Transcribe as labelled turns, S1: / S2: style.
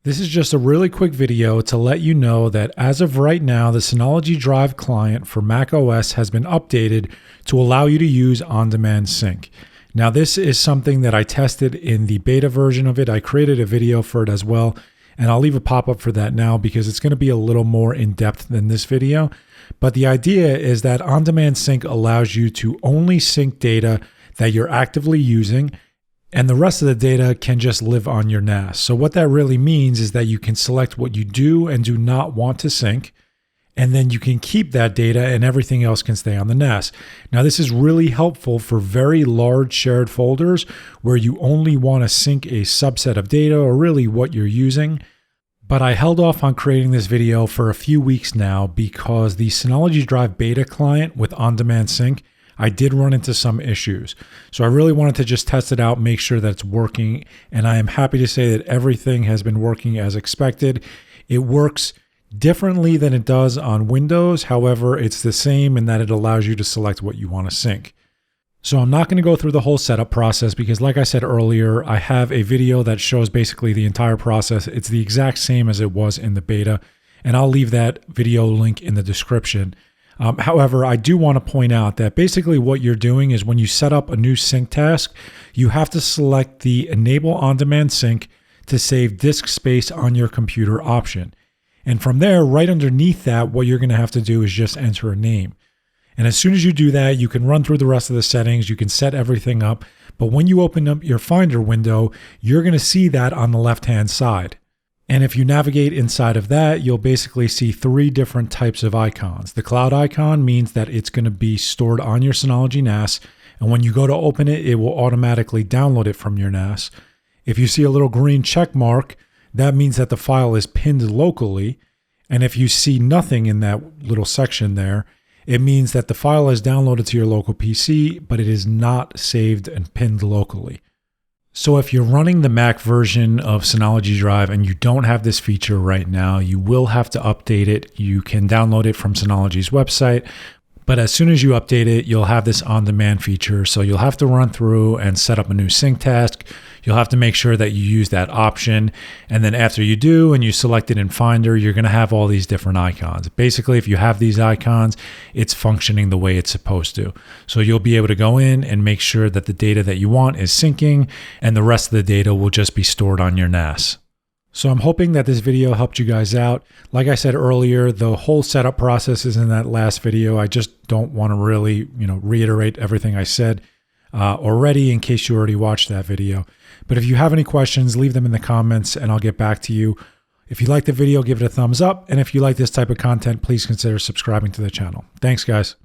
S1: This is just a really quick video to let you know that as of right now, the Synology Drive client for macOS has been updated to allow you to use on-demand sync. Now, this is something that I tested in the beta version of it. I created a video for it as well, and I'll leave a pop-up for that now because it's going to be a little more in-depth than this video. But the idea is that on-demand sync allows you to only sync data that you're actively using, and the rest of the data can just live on your NAS. So what that really means is that you can select what you do and do not want to sync, and then you can keep that data and everything else can stay on the NAS. Now, this is really helpful for very large shared folders where you only want to sync a subset of data or really what you're using. But I held off on creating this video for a few weeks now because the Synology Drive beta client with on-demand sync, I did run into some issues. So I really wanted to just test it out, make sure that it's working. And I am happy to say that everything has been working as expected. It works differently than it does on Windows. However, it's the same in that it allows you to select what you want to sync. So I'm not going to go through the whole setup process because like I said earlier, I have a video that shows basically the entire process. It's the exact same as it was in the beta. And I'll leave that video link in the description. However, I do want to point out that basically what you're doing is when you set up a new sync task, you have to select the Enable On-Demand Sync to save disk space on your computer option. And from there, right underneath that, what you're going to have to do is just enter a name. And as soon as you do that, you can run through the rest of the settings, you can set everything up. But when you open up your Finder window, you're going to see that on the left-hand side. And if you navigate inside of that, you'll basically see three different types of icons. The cloud icon means that it's going to be stored on your Synology NAS. And when you go to open it, it will automatically download it from your NAS. If you see a little green check mark, that means that the file is pinned locally. And if you see nothing in that little section there, it means that the file is downloaded to your local PC, but it is not saved and pinned locally. So if you're running the Mac version of Synology Drive and you don't have this feature right now, you will have to update it. You can download it from Synology's website, but as soon as you update it, you'll have this on-demand feature. So you'll have to run through and set up a new sync task. You'll have to make sure that you use that option. And then after you do and you select it in Finder, you're going to have all these different icons. Basically, if you have these icons, it's functioning the way it's supposed to. So you'll be able to go in and make sure that the data that you want is syncing and the rest of the data will just be stored on your NAS. So I'm hoping that this video helped you guys out. Like I said earlier, the whole setup process is in that last video. I just don't want to really, reiterate everything I said already in case you already watched that video. But if you have any questions, leave them in the comments and I'll get back to you. If you like the video, give it a thumbs up. And if you like this type of content, please consider subscribing to the channel. Thanks, guys.